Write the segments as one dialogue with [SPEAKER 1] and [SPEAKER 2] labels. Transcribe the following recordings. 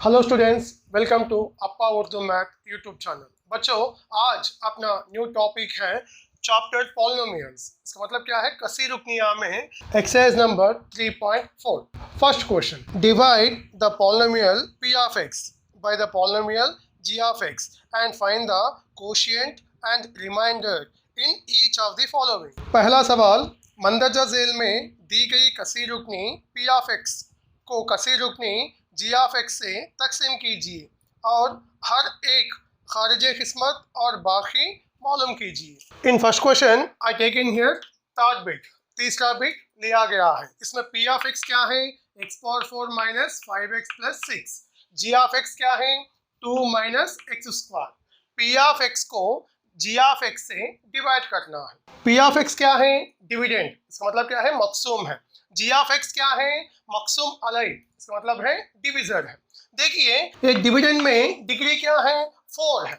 [SPEAKER 1] Hello students, welcome to Appa Urdu math YouTube channel. बच्चों, आज अपना न्यू टॉपिक है चैप्टर पॉलिनोमियल्स। इसका मतलब क्या है? कसी रुकनिया में exercise number 3.4। First question, divide the polynomial p of x by the polynomial g of x and find the quotient and remainder in each of the following। पहला सवाल, मंदरजा झेल में दी गई कसी रुकनी p of x को कसी रुकनी जी ऑफ एक्स से तकसीम कीजिए और हर एक खारिज किस्मत और बाकी मालूम कीजिए। In first question I take in here third bit, तीसरा बिट लिया गया है। इसमें पी ऑफ एक्स क्या है? X power 4 minus 5x plus 6। G of X क्या है? 2 minus X square. P of X को जी ऑफ एक्स से डिवाइड करना है। पी ऑफ एक्स क्या है? डिविडेंड। इसका मतलब क्या है? मकसूम है। जी ऑफ एक्स क्या है? मकसूम अलई। इसका मतलब है डिविजर है। देखिए, ये डिविडेंड में डिग्री क्या है? 4 है।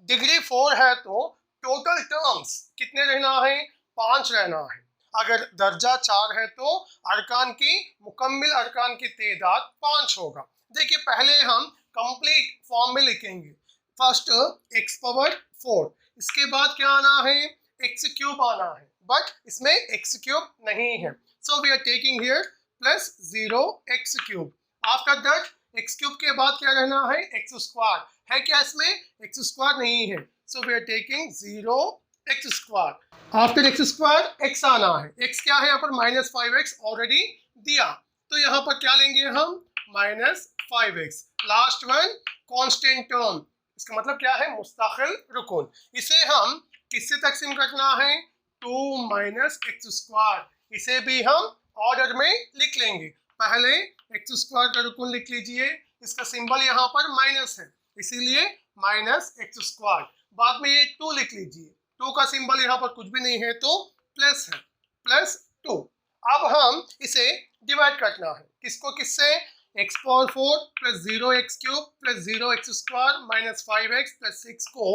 [SPEAKER 1] डिग्री 4 है तो टोटल टर्म्स कितने रहना है? 5 रहना है। अगर दर्जा 4 है तो अरकान की मुकम्मिल अरकान की तादाद 5 होगा। देखिए, पहले हम कंप्लीट फॉर्म में लिखेंगे। फर्स्ट एक्स पावर 4, इसके बाद क्या आना है? एक्स क्यूब आना है, बट इसमें एक्स क्यूब नहीं है, so we are taking here plus 0x cube. After that X cube के बाद क्या रहना है? एक्स स्क्वायर है। क्या इसमें एक्स स्क्वायर नहीं है, so we are taking 0x square. After X square X आना है। एक्स क्या है यहाँ पर? माइनस 5x ऑलरेडी दिया, तो यहाँ पर क्या लेंगे हम? Minus 5x। Last one constant term, इसका मतलब क्या है? मुस्तकिल रुकून। इसे हम किससे तकसीम करना है? 2 माइनस एक्स स्क्वायर। इसे भी हम ऑर्डर में लिख लेंगे। पहले एक्स स्क्वायर का रुकून लिख लीजिए, इसका सिंबल यहाँ पर माइनस है, इसीलिए माइनस एक्स स्क्वायर। बाद में ये 2 लिख लीजिए, 2 का सिंबल यहाँ पर कुछ भी नहीं है तो प्लस है, प्लस 2। अब हम इसे डिवाइड करना है। किसको किससे? X power 4 plus 0x cube plus 0x square minus 5x plus 6 को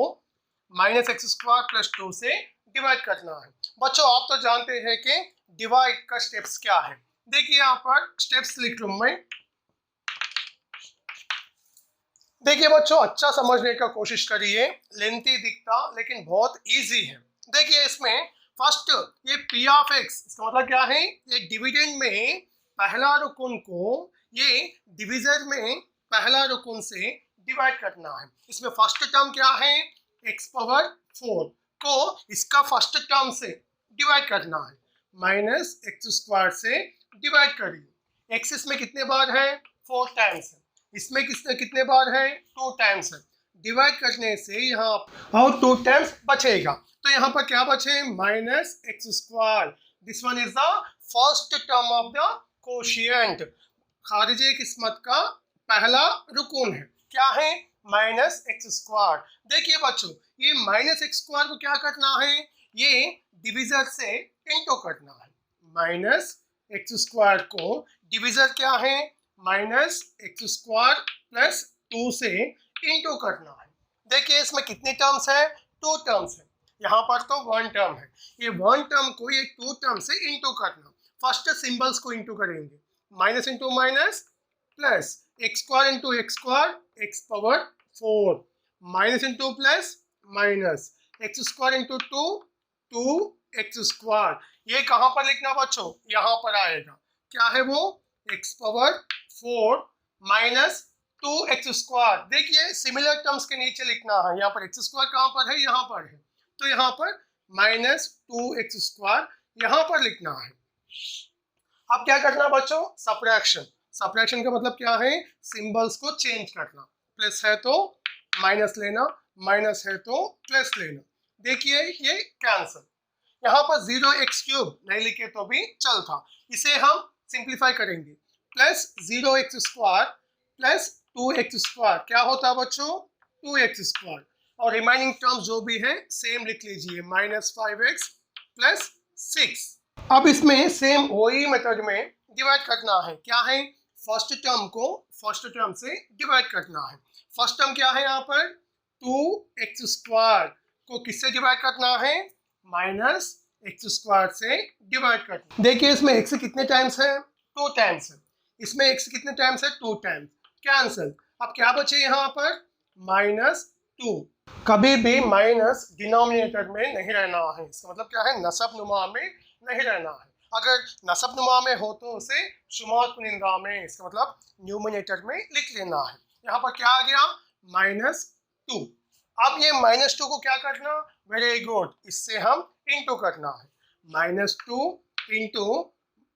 [SPEAKER 1] माइनस एक्स स्क्वायर प्लस 2 से डिवाइड करना है। बच्चों, आप तो जानते हैं कि डिवाइड का स्टेप्स क्या है। देखिए, यहाँ पर स्टेप्स लिख लूं मैं। देखिए बच्चों, अच्छा समझने का कोशिश करिए। लेंथी दिखता लेकिन बहुत इजी है। देखिए, इसमें फर्स्ट ये पी ऑफ एक्स, इसका मतलब क्या है? ये डिविडेंड में पहला रुकन को ये डिविजर में पहला रुकन से डिवाइड करना है। इसमें फर्स्ट टर्म क्या है? एक्स पावर 4 को इसका फर्स्ट टर्म से डिवाइड करना है। माइनस एक्स स्क्वायर से डिवाइड करिए। एक्स इसमें कितने बार है? 4 टाइम्स है। इसमें कितने बार है? 2 टाइम्स है। डिवाइड करने से यहाँ और 2 टाइम्स बचेगा, तो यहाँ पर क्या बचे? Minus X square. This one is the first term of the quotient. खारिजे किस्मत का पहला रुकून है। क्या है? Minus X square. देखिए बच्चों, ये माइनस एक्स स्क्वायर को क्या करना है? ये डिविजर से इंटू करना है। माइनस एक्स स्क्वायर को डिविजर क्या है? माइनस एक्स स्क्वायर प्लस 2 से इंटू करना है। देखिए, इसमें कितने टर्म्स है? 2 टर्म्स है। यहाँ पर तो 1 टर्म है। ये 1 टर्म को ये 2 टर्म से इंटू करना। फर्स्ट सिंबल्स को इंटू करेंगे। Minus into minus plus x square into X square, x power 4 minus into plus minus X square into 2 x square. ये कहाँ पर लिखना बच्चों? यहाँ पर आएगा। क्या है वो? X power 4 minus 2x square. देखिए, सिमिलर टर्म्स के नीचे लिखना है। यहाँ पर एक्स स्क्वायर कहाँ पर है? यहाँ पर है, तो यहाँ पर माइनस 2x स्क्वायर यहाँ पर लिखना है। अब क्या करना बच्चों? सब्ट्रैक्शन। सब्ट्रैक्शन का मतलब क्या है? सिंबल्स को चेंज करना। प्लस है तो माइनस लेना, माइनस है तो प्लस लेना। देखिए, ये कैंसिल। यहाँ पर 0x क्यूब नहीं लिखे तो भी चलता। इसे हम सिंप्लीफाई करेंगे। Plus 0x square plus 2x square क्या होता है बच्चों? 2x square. और रिमाइनिंग टर्म्स जो भी है सेम लिख लीजिए। Minus 5x plus 6। अब इसमें सेम वही मेथड में डिवाइड करना है। क्या है? फर्स्ट टर्म को फर्स्ट टर्म से डिवाइड करना है। फर्स्ट टर्म क्या है? यहाँ पर 2x स्क्वायर को किससे डिवाइड करना है? माइनस एक्स स्क्वायर से डिवाइड करना। देखिए, इसमें x कितने टाइम्स है? 2 टाइम्स है। इसमें x कितने टाइम्स है? 2 टाइम्स। कैंसिल। अब क्या बचे यहाँ पर -2। कभी भी माइनस डिनोमिनेटर में नहीं रहना है, इसका मतलब क्या है, नसब नुमा में नहीं रहना है। अगर नसब नुमा में हो तो उसे शुमात कुनिंदा में, इसका मतलब न्यूमिनेटर में लिख लेना है। यहाँ पर क्या आ गया -2। अब ये -2 को क्या करना, वेरी गुड, इससे हम इंटू करना है। -2 इंटू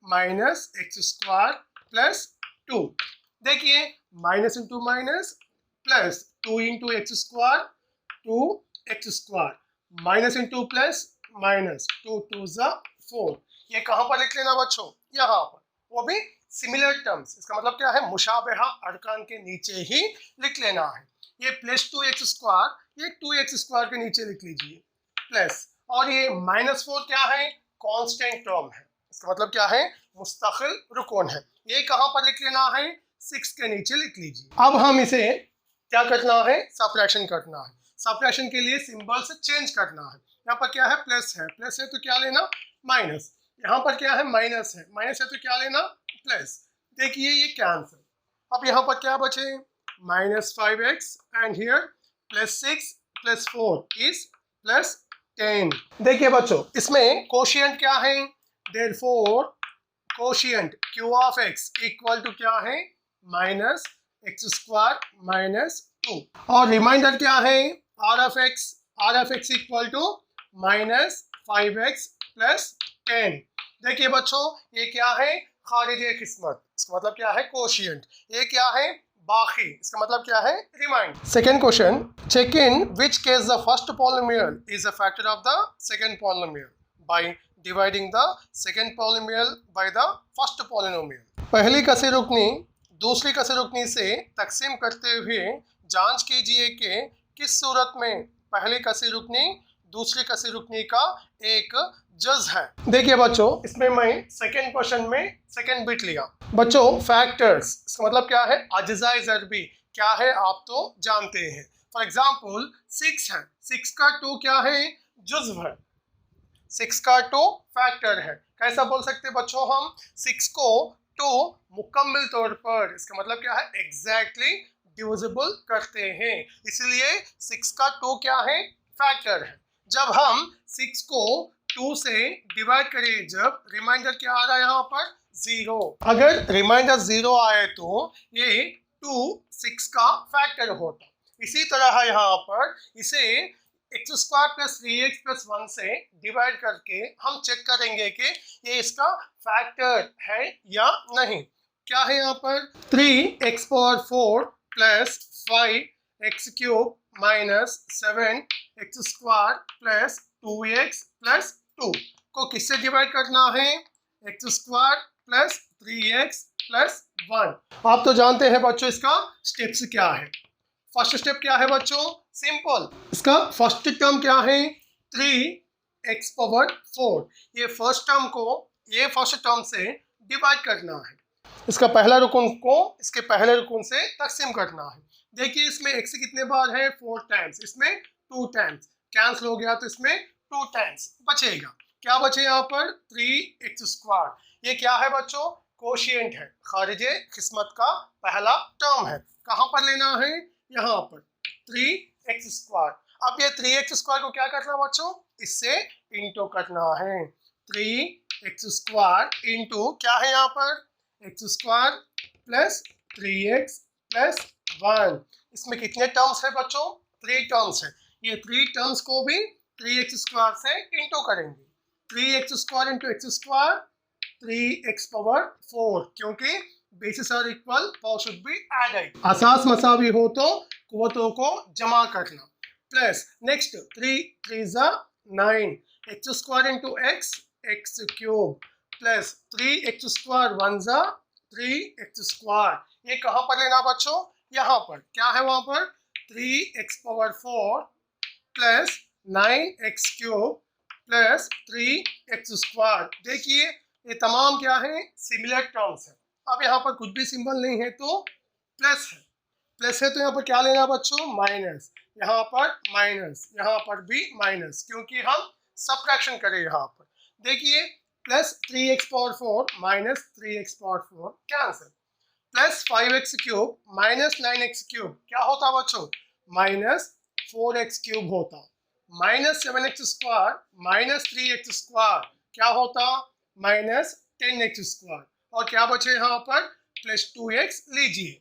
[SPEAKER 1] -x² + 2। देखिए minus into minus plus 2 into x², 2x², minus into plus minus 2 2 ज़ा 4। ये कहाँ पर लिख लेना बच्चों, यहाँ पर, वो भी सिमिलर टर्म्स, इसका मतलब क्या है, मुशाबहा अरकान के नीचे ही लिख लेना है। ये +2x², ये 2x² के नीचे लिख लीजिए प्लस, और ये -4 क्या है, कांस्टेंट टर्म है, इसका मतलब क्या है, मुस्तकिल रुकून है। ये कहाँ पर लिख लेना है, 6 के नीचे लिख लीजिए। अब हम इसे क्या करना है, सब्ट्रैक्शन करना है। सब्ट्रैक्शन के लिए सिंबल से चेंज करना है। यहाँ पर क्या है, प्लस है तो क्या लेना, माइनस। यहाँ पर क्या है, माइनस है तो क्या लेना, प्लस। देखिए ये कैंसिल। अब यहाँ पर क्या बचे, -5x एंड हियर +6 + 4 इज +10। देखिए बच्चों, इसमें कोशिएंट क्या है, therefore quotient Q of x equal to क्या है, -x² - 2। और रिमाइंडर क्या है, R of x equal to -5x + 10। देखिए बच्चों, ये क्या है, खारिजे किस्मत, इसका मतलब क्या है, कोशिएंट। ये क्या है, बाकी, इसका मतलब क्या है, remainder. Second question, check in which case the first polynomial is a factor of the second polynomial by dividing the second polynomial by the first polynomial. पहली कसी रुकनी दूसरी कसी रुकनी से तकसीम करते हुए जांच कीजिए कि किस सूरत में पहली कसी रुकनी दूसरी कसी रुकनी का एक जज है। देखिए बच्चों, इसमें मैं सेकेंड क्वेश्चन में सेकेंड बिट लिया। बच्चों फैक्टर्स, इसका मतलब क्या है, अज्जाए ज़रबी क्या है आप तो जानते हैं। फॉर एग्जांपल 6 है, 6 का 2 क्या है, जुज़्व है, 6 का 2 फैक्टर है। कैसा बोल सकते हैं बच्चों हम, 6 को 2 मुकम्मल तौर पर, इसका मतलब क्या है, एग्जैक्टली डिविजिबल करते हैं, इसलिए 6 का 2 क्या है, फैक्टर है। जब हम 6 को 2 से डिवाइड करें, जब रिमाइंडर क्या आ रहा है यहाँ पर, 0। अगर रिमाइंडर 0 आए तो ये 2 6 का फैक्टर होता। इसी तरह यहाँ पर इसे x² + 3x + 1 से डिवाइड करके हम चेक करेंगे कि ये इसका फैक्टर है या नहीं। क्या है यहाँ पर, 3x⁴ + 5x³ - 7x² + 2x + 2 को किससे डिवाइड करना है, x² + 3x + 1। आप तो जानते हैं बच्चों इसका स्टेप्स क्या है। फर्स्ट स्टेप क्या है बच्चों, सिंपल, इसका फर्स्ट टर्म क्या है, 3x⁴। ये फर्स्ट टर्म को ये फर्स्ट टर्म से डिवाइड करना है, इसका पहला रुकन को इसके पहले रुकन से तकसीम करना है। देखिए इसमें x कितने बार है, 4 टाइम्स, इसमें 2 टाइम्स, कैंसिल हो गया तो इसमें 2 टाइम्स बचेगा। क्या बचे यहाँ पर, 3x²। ये क्या है बच्चों, कोशिएंट है, खारिजे किस्मत का पहला टर्म है। कहाँ पर लेना है, यहाँ पर 3x²। अब ये 3x² को क्या करना बच्चों, इससे इंटू करना है। 3x² इंटू क्या है यहाँ पर, x² + 3x + 1। इसमें कितने टर्म्स है बच्चों, 3 टर्म्स है। ये 3 टर्म्स को भी 3x² से इंटू करेंगे। 3x² इंटू x², 3x⁴, क्योंकि basis are equal, power should be added. असास मसावी हो तो कुव्वतों को जमा करना। प्लस नेक्स्ट 3 3 ज़ा 9, x² into x, x³ plus 3x² 1 ज़ा 3x²। ये कहाँ पर लेना बच्चों, यहाँ पर क्या है, वहाँ पर 3x⁴ plus 9x³ plus 3x²। देखिए ये तमाम क्या है, सिमिलर टर्म्स है। अब यहाँ पर कुछ भी सिंबल नहीं है तो प्लस है तो यहाँ पर क्या लेना बच्चों, माइनस। यहाँ पर माइनस, यहाँ पर भी माइनस, क्योंकि हम सब्ट्रैक्शन करें यहाँ पर। देखिए +3x⁴ - 3x⁴ cancel. Plus 5x cube minus 9x cube क्या होता बच्चों, माइनस 4x क्यूब होता। Minus 7x square minus 3x square क्या होता, माइनस 10x स्क्वायर। और क्या बचे यहाँ पर, प्लस 2x लीजिए।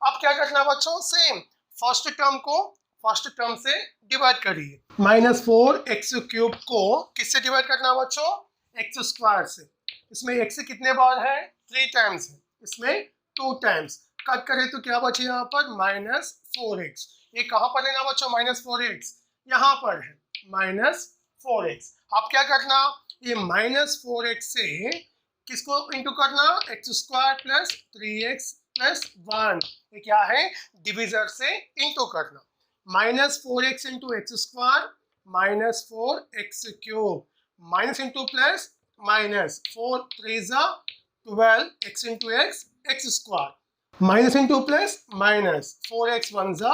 [SPEAKER 1] अब क्या करना बच्चों, सेम फर्स्ट टर्म को फर्स्ट टर्म से डिवाइड करिए। माइनस 4x क्यूब को किससे डिवाइड करना बच्चों, x स्क्वायर से। इसमें x कितने बार है, 3 टाइम्स है, इसमें 2 टाइम्स। कट करें तो क्या बचे यहाँ पर, माइनस 4x। ये कहाँ पर लेना बच्चों, माइनस 4x यहाँ पर है, माइनस 4x। अब क्या करना, ये माइनस 4x से किसको इंटू करना, x square plus 3x plus 1। ये क्या है, डिविजर से इंटू करना। Minus 4x into X square minus 4x cube, minus into plus minus, 4 3 जा 12, x into x x square, minus into plus minus, 4x 1 जा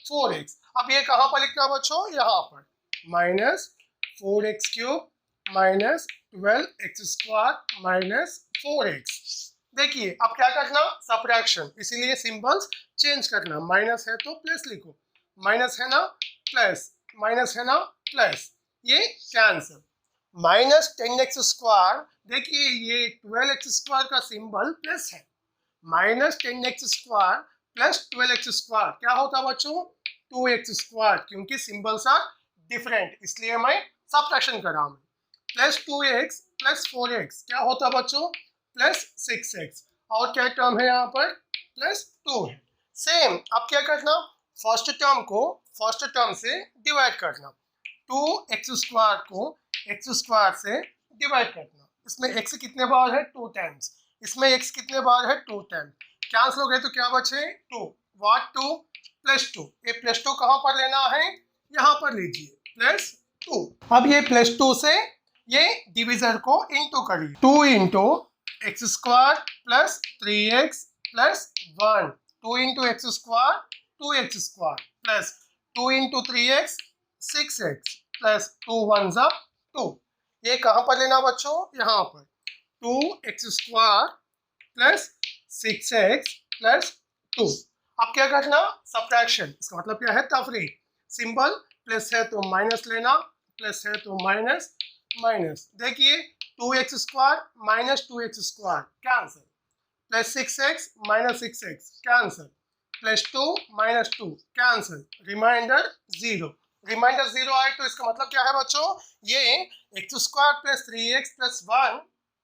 [SPEAKER 1] 4x। अब ये कहाँ पर लिखना बच्चों, यहाँ पर minus 4x cube minus 12x square minus 4x। देखिए अब क्या करना, सब्ट्रैक्शन, इसीलिए सिंबल्स चेंज करना। माइनस है तो प्लस लिखो, माइनस है ना प्लस, माइनस है ना प्लस, ये कैंसिल। माइनस 10x स्क्वायर, देखिए ये 12x स्क्वायर का सिंबल प्लस है। Minus 10x square plus 12x square क्या होता बच्चों, 2x स्क्वायर, क्योंकि सिंबल्स आर डिफरेंट इसलिए मैं सब्ट्रैक्शन कर रहा हूँ। प्लस 2x प्लस 4x क्या होता बच्चों, प्लस 6x। और क्या टर्म है यहाँ पर, प्लस 2 है। सेम अब क्या करना, फर्स्ट टर्म को फर्स्ट टर्म से डिवाइड करना। 2x स्क्वायर को x स्क्वायर से डिवाइड करना। इसमें x कितने बार है, 2 टाइम्स, इसमें x कितने बार है, 2 टाइम्स। कैंसिल हो गए तो क्या बचे, 2। What 2, plus 2। ये प्लस 2 कहाँ पर लेना है, यहाँ पर लीजिए, प्लस 2। अब ये प्लस 2 से ये डिविजर को इंटू करिए। 2 into X square plus 3x plus 1, 2 into X square 2x square plus 2 into 3x 6x plus 2 1 जा 2। ये कहाँ पर लेना बच्चों, यहाँ पर 2x square plus 6x plus 2। अब क्या करना, सब्ट्रैक्शन, इसका मतलब क्या है, तफरीक। सिंबल प्लस है तो माइनस लेना, प्लस है तो माइनस माइनस। देखिए 2x square minus 2x square cancel, plus 6x minus 6x cancel, plus 2 minus 2 cancel, remainder 0। Remainder 0 आए तो इसका मतलब क्या है बच्चों, ये x square plus 3x plus 1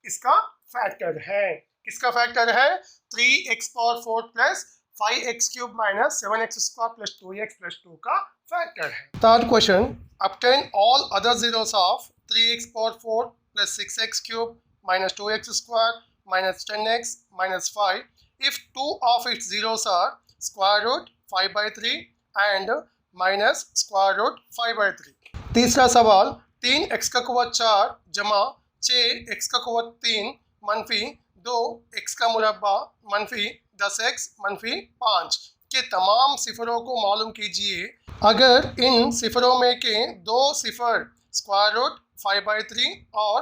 [SPEAKER 1] इसका फैक्टर है। किसका फैक्टर है, 3x power 4 plus 5x cube minus 7x square plus 2x plus 2 का फैक्टर है। Third question, obtain all other zeros of 3x power 4 plus 6x cube minus 2x square minus 10x minus 5 if two of its zeros are square root 5 by 3 and minus square root 5 by 3। तीसरा सवाल, 3x का कुवत 4 जमा 6x का कुवत 3 मनफी 2x का मुरब्बा मनफी 10x मनफी 5 के तमाम सिफरों को मालूम कीजिए अगर इन सिफरों में के दो सिफर स्क्वायर रूट 5 by 3 और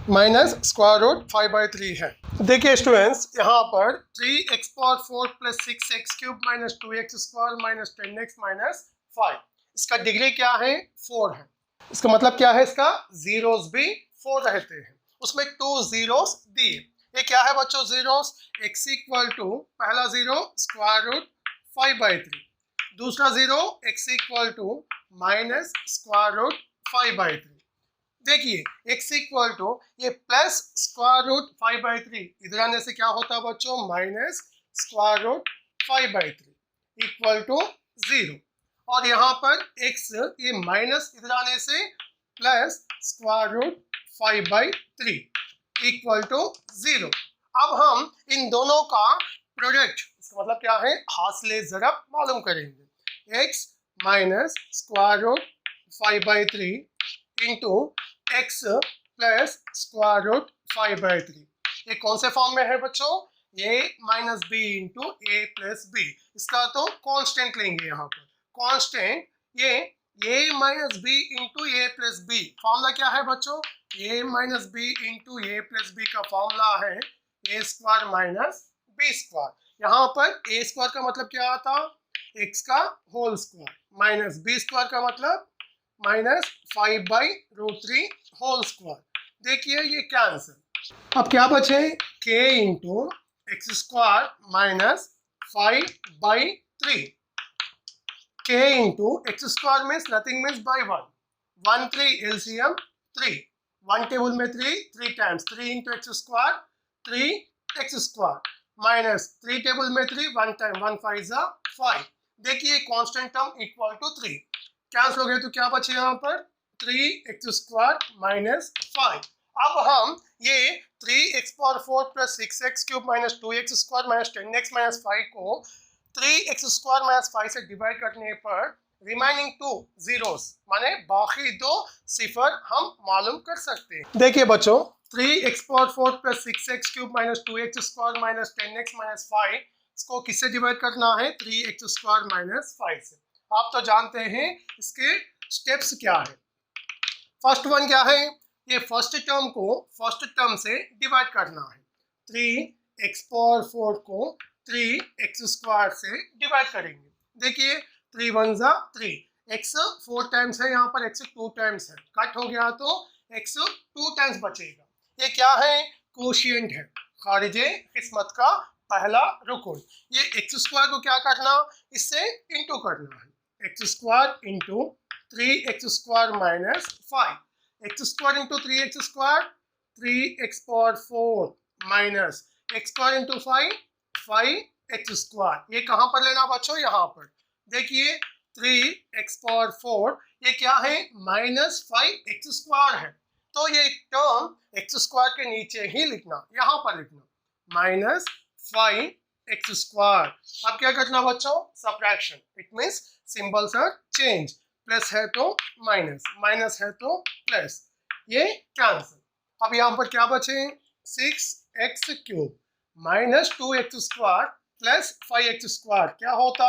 [SPEAKER 1] माइनस स्क्वायर रूट 5 by 3 है। देखिए स्टूडेंट्स, यहाँ पर 3x power 4 plus 6x cube minus 2x square minus 10x minus 5, इसका डिग्री क्या है, 4 है। इसका मतलब क्या है, इसका जीरोस भी 4 रहते हैं। उसमें 2 जीरोस दिए। ये क्या है बच्चों, जीरोस, x इक्वल टू पहला जीरो स्क्वायर रूट 5 by 3, दूसरा zero x equal to minus square root 5 by 3। देखिए x इक्वल टू ये प्लस स्क्वायर रूट 5 by 3 इधर आने से क्या होता है बच्चों, minus square root 5 by 3 equal to 0। और यहाँ पर x ये माइनस इधर आने से plus square root 5 by 3 equal to 0। अब हम इन दोनों का प्रोडक्ट, इसका मतलब क्या है, हासिले ज़रब मालूम करेंगे। x minus square root 5 by 3 into x plus square root 5 by 3। ये कौन से फॉर्म में है बच्चों, ये minus B into A plus B. इसका तो कांस्टेंट लेंगे यहाँ पर, कांस्टेंट ये a minus B into A plus B. Formula क्या है बच्चों, a minus B into A plus B का फॉर्मूला है A square minus B square. यहाँ पर ए स्क्वायर का मतलब क्या आता, एक्स का whole square, minus B square का मतलब माइनस 5/√3 होल स्क्वायर। देखिए ये कैंसिल। अब क्या बचे, k into X square minus 5/3। k into X square means nothing means by 1, 1 3 LCM 3, 1 table में 3 times 3 into X square 3 X square minus 3 table में 3 1 time 1 5 जा 5। देखिए constant term equal to 3 cancel हो गया, तो क्या बचे यहाँ पर 3 एक्स स्क्वायर माइनस 5। अब हम ये 3x power 4 plus 6x cube minus 2x square minus 10x minus 5 को 3x स्क्वायर माइनस 5 से डिवाइड करने पर रिमाइनिंग 2 जीरोस माने बाकी 2 सिफर हम मालूम कर सकते हैं। देखिए बच्चों 3x power 4 plus 6x cube minus 2x square minus 10x minus 5 इसको किससे डिवाइड करना है, 3x स्क्वायर माइनस 5 से। आप तो जानते हैं इसके स्टेप्स क्या है। फर्स्ट वन क्या है, ये फर्स्ट टर्म को फर्स्ट टर्म से डिवाइड करना है। 3x पावर 4 को 3x स्क्वायर से डिवाइड करेंगे। देखिए 3 1 जा 3, x 4 टाइम्स है, यहाँ पर x 2 टाइम्स है, कट हो गया तो x 2 टाइम्स बचेगा। ये क्या है, कोशिएंट है, खारिजे किस्मत का पहला रुकन। ये x स्क्वायर को क्या करना, इससे इंटू करना है, x square into 3x square minus 5, x square into 3x square 3x power 4 minus x square into 5 5x square. ये कहाँ पर लेना बच्चों, यहाँ पर। देखिए 3x पावर 4 ये क्या है, माइनस 5x स्क्वायर है, तो ये टर्म x स्क्वायर के नीचे ही लिखना, यहाँ पर लिखना माइनस 5x स्क्वायर। अब क्या करना बच्चों, subtraction, it means symbols are change, plus है तो माइनस, माइनस है तो प्लस, ये कैंसिल। अब यहाँ पर क्या बचे, 6x cube minus 2x square plus 5x square क्या होता,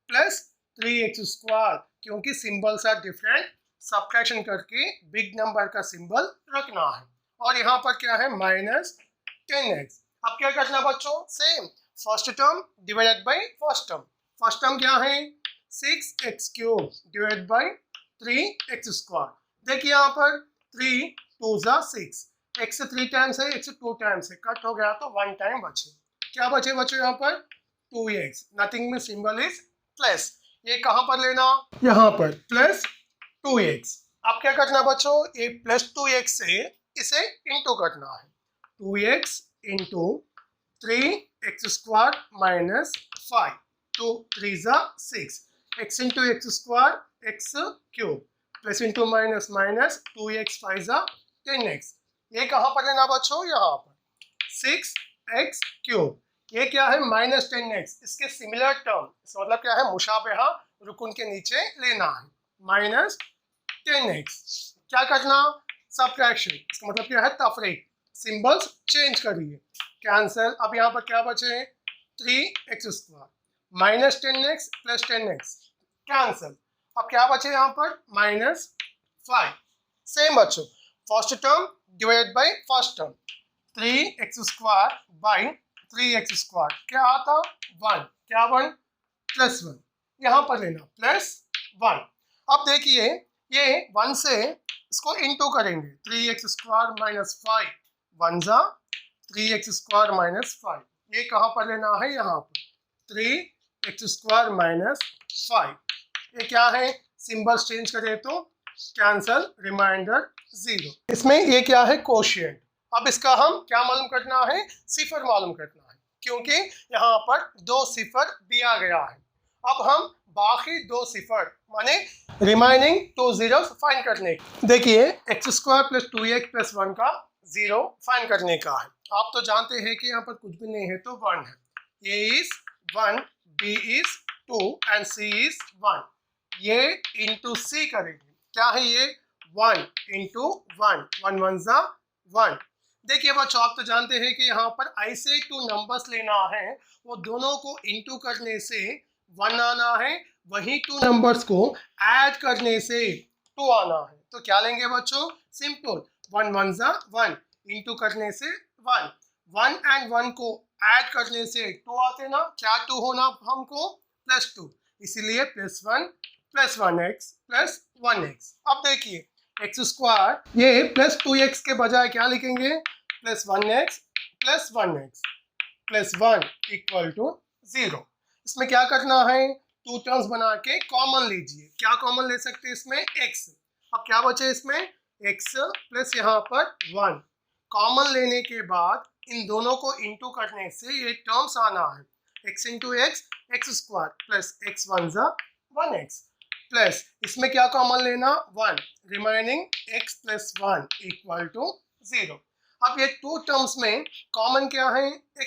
[SPEAKER 1] प्लस 3x स्क्वायर, क्योंकि सिंबल्स आर डिफरेंट, सब्ट्रैक्शन करके बिग नंबर का सिंबल रखना है। और यहाँ पर क्या है, माइनस 10x। अब क्या करना बच्चों, same first term divided by first term. First term क्या है, 6x cube divide by 3x square. देखिए यहाँ पर 3 2 जा 6, x 3 टाइम्स है, x 2 टाइम्स है, कट हो गया तो 1 टाइम बचे। क्या बचे बच्चों, यहाँ पर 2x, नथिंग में सिंबल इज प्लस। ये कहाँ पर लेना, यहाँ पर प्लस 2x। अब क्या करना बच्चों, ये प्लस 2x से इसे इंटू करना है, 2x into 3x square minus 5, 2 3 जा 6, x into X square x cube plus into minus minus 2x 5 जा 10x। ये कहाँ पर लेना बच्चों, यहाँ पर 6x क्यूब, ये क्या है माइनस 10x, इसके सिमिलर टर्म, इसका मतलब क्या है, मुशाबहा रुकुन के नीचे लेना है, माइनस 10x। क्या करना, सब्ट्रैक्शन, इसका मतलब क्या है, तफरीक, सिंबल्स चेंज करिए, कैंसिल। अब यहाँ पर क्या बचे, 3x square minus 10x plus 10x cancel. अब क्या बचे यहाँ पर, माइनस 5। सेम बच्चों, first term divide by first term, 3x square by 3x square क्या आता, 1, क्या 1 प्लस 1, यहाँ पर लेना प्लस 1। अब देखिए ये 1 से इसको इंटू करेंगे, 3x स्क्वायर माइनस 5 1 जा 3x स्क्वायर माइनस 5, ये कहाँ पर लेना है, यहाँ पर 3x स्क्वायर माइनस 5। ये क्या है, सिंबल्स चेंज करें तो कैंसल, रिमाइंडर 0। इसमें ये क्या है, कोशिएंट। अब इसका हम क्या मालूम करना है, सिफर मालूम करना है, क्योंकि यहाँ पर 2 सिफर दिया गया है। अब हम बाकी 2 सिफर माने रिमाइनिंग 2 जीरोस फाइंड करने। देखिए x square plus 2x plus 1 का 0 फाइंड करने का है। आप तो जानते हैं कि यहाँ पर कुछ भी नहीं है तो 1 है, a is 1, b is 2 and c is 1। ये इंटू c करेंगे, क्या है ये 1 इंटू 1, 1 1 जा 1। देखिए बच्चों आप तो जानते हैं कि यहाँ पर ऐसे 2 नंबर्स लेना है, वो दोनों को इंटू करने से 1 आना है, वही 2 नंबर्स को ऐड करने से 2 आना है। तो क्या लेंगे बच्चों, सिंपल, 1 1 जा 1 इंटू करने से 1, 1 एंड 1 को ऐड करने से 2 आते ना, क्या 2 होना हमको +2, इसीलिए +1 +1x। अब देखिए एक्स स्क्वायर ये +2x के बजाय क्या लिखेंगे, +1x +1 इक्वल टू 0। इसमें क्या करना है, 2 टर्म्स बना के कॉमन लीजिए। क्या कॉमन ले सकते हैं इसमें, x। अब क्या बचे इसमें, x प्लस यहाँ पर 1। कॉमन लेने के बाद इन दोनों को इंटू करने से ये टर्म्स आना है, x into X square plus x 1 ज़ा 1x प्लस इसमें क्या कॉमन लेना, 1, remaining x plus 1 equal to 0। अब ये 2 टर्म्स में कॉमन क्या है, x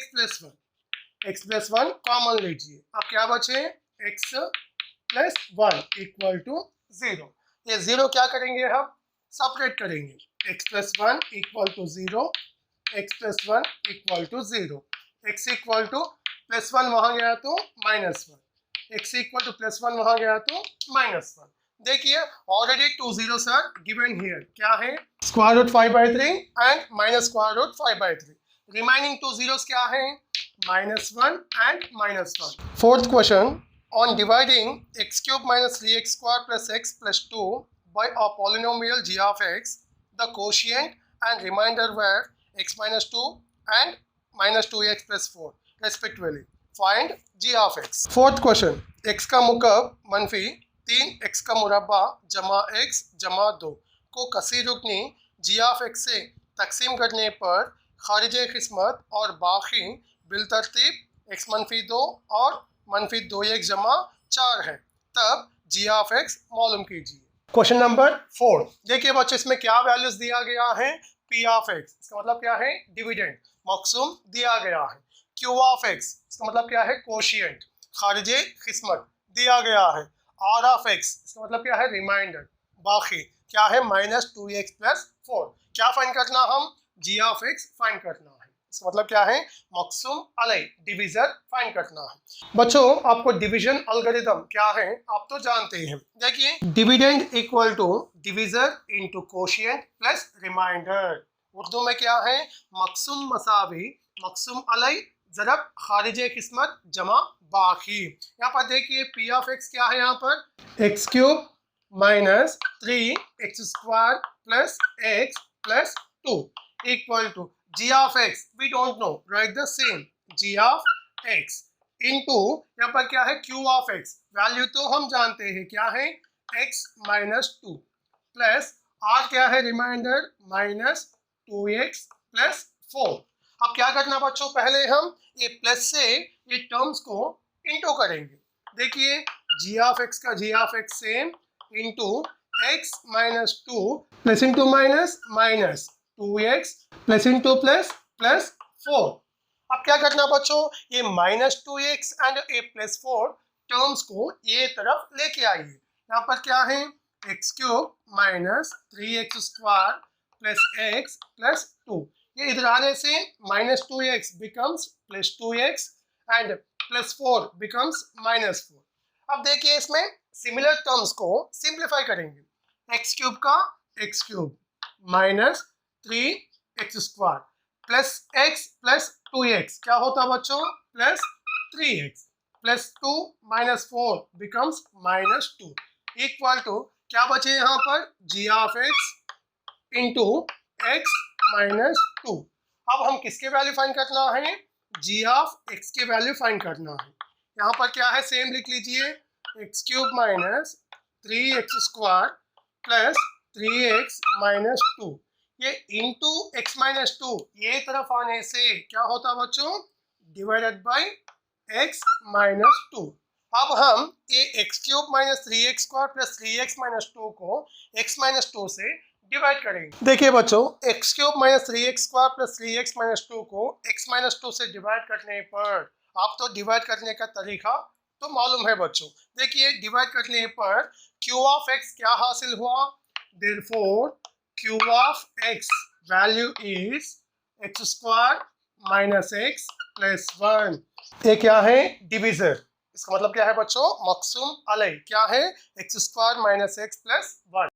[SPEAKER 1] प्लस 1 कॉमन लीजिए। अब क्या बचे, x प्लस 1 इक्वल टू 0। ये 0 क्या करेंगे, हम सेपरेट करेंगे, x plus 1 equal to 0, x plus 1 equal to 0, x equal to plus 1 वहाँ गया तो -1, x इक्वल टू प्लस 1 वहाँ गया तो -1। देखिए already 2 zeros are given here, क्या है, square root 5/3 and minus square root 5/3। Remaining 2 zeros क्या है, -1 and -1। Fourth question, on dividing x³ - 3x² + x + 2 by a polynomial g of x, the quotient and remainder were x - 2 and -2x + 4 respectively. Find g of x. Fourth question, x का मुकब मनफी 3x का मुरब्बा जमा x जमा 2 को कसी रुकनी g of x से तकसीम करने पर खारिज किस्मत और बाकी बिलतरतीब x - 2 और -2x जमा 4 है, तब g of x मालूम कीजिए। क्वेश्चन नंबर 4, देखिए बच्चों इसमें क्या वैल्यूज दिया गया है, p of x इसका मतलब क्या है, डिविडेंड मकसूम दिया गया है, q of x इसका मतलब क्या है, कोशिएंट खारिजे किस्मत दिया गया है, r of x इसका मतलब क्या है, रिमाइंडर, बाकी क्या है, -2x + 4। क्या फाइंड करना, हम g of x फाइंड करना है, इसका मतलब क्या है, मकसूम अलई डिवीजर फाइंड करना है। बच्चों आपको डिवीजन अलगोरिथम क्या है आप तो जानते हैं। देखिए dividend equal to divisor into quotient plus remainder, Urdu में क्या है, मकसूम मसावी मकसूम अलई ज़रब खारिजे किस्मत जमा बाकी। यहाँ पर देखिए p of x क्या है, यहाँ पर x³ - 3x² + x + 2 equal to g of x, we don't know, write the same g of x into यहाँ पर क्या है, q of x वैल्यू तो हम जानते हैं क्या है, x - 2 प्लस r क्या है, रिमाइंडर -2x + 4। अब क्या करना बच्चों, पहले हम ये प्लस से ये टर्म्स को इंटू करेंगे। देखिए g of x का g of x same into x - 2 plus into minus 2x plus into plus 4। अब क्या करना बच्चों, ये -2x एंड a + 4 टर्म्स को ये तरफ लेके आइए। यहाँ पर क्या है, x³ - 3x² + x + 2, ये इधर आने से -2x becomes +2x and +4 becomes -4। अब देखिए इसमें सिमिलर टर्म्स को सिंप्लीफाई करेंगे, x³ का x³ -3x² plus x plus 2x क्या होता बच्चों, +3x plus 2 - 4 becomes -2 equal to क्या बचे यहाँ पर, g of x into x - 2। अब हम किसके वैल्यू फाइंड करना है, g of x के वैल्यू फाइंड करना है। यहाँ पर क्या है, सेम लिख लीजिए, x³ - 3x² + 3x - 2, ये इंटू x - 2 ये तरफ आने से क्या होता बच्चों, डिवाइडेड बाय x - 2। अब हम ये x³ - 3x² + 3x - 2 को x - 2 से डिवाइड करेंगे। देखिए बच्चों x³ - 3x² + 3x - 2 को x - 2 से डिवाइड करने पर आप तो डिवाइड करने का तरीका तो मालूम है बच्चों। देखिए डिवाइड करने पर q of x क्या हासिल हुआ, therefore q of x value is x² - x + 1। ये क्या है, डिवीजर, इसका मतलब क्या है बच्चों, मकसूम अलई क्या है, x² - x + 1।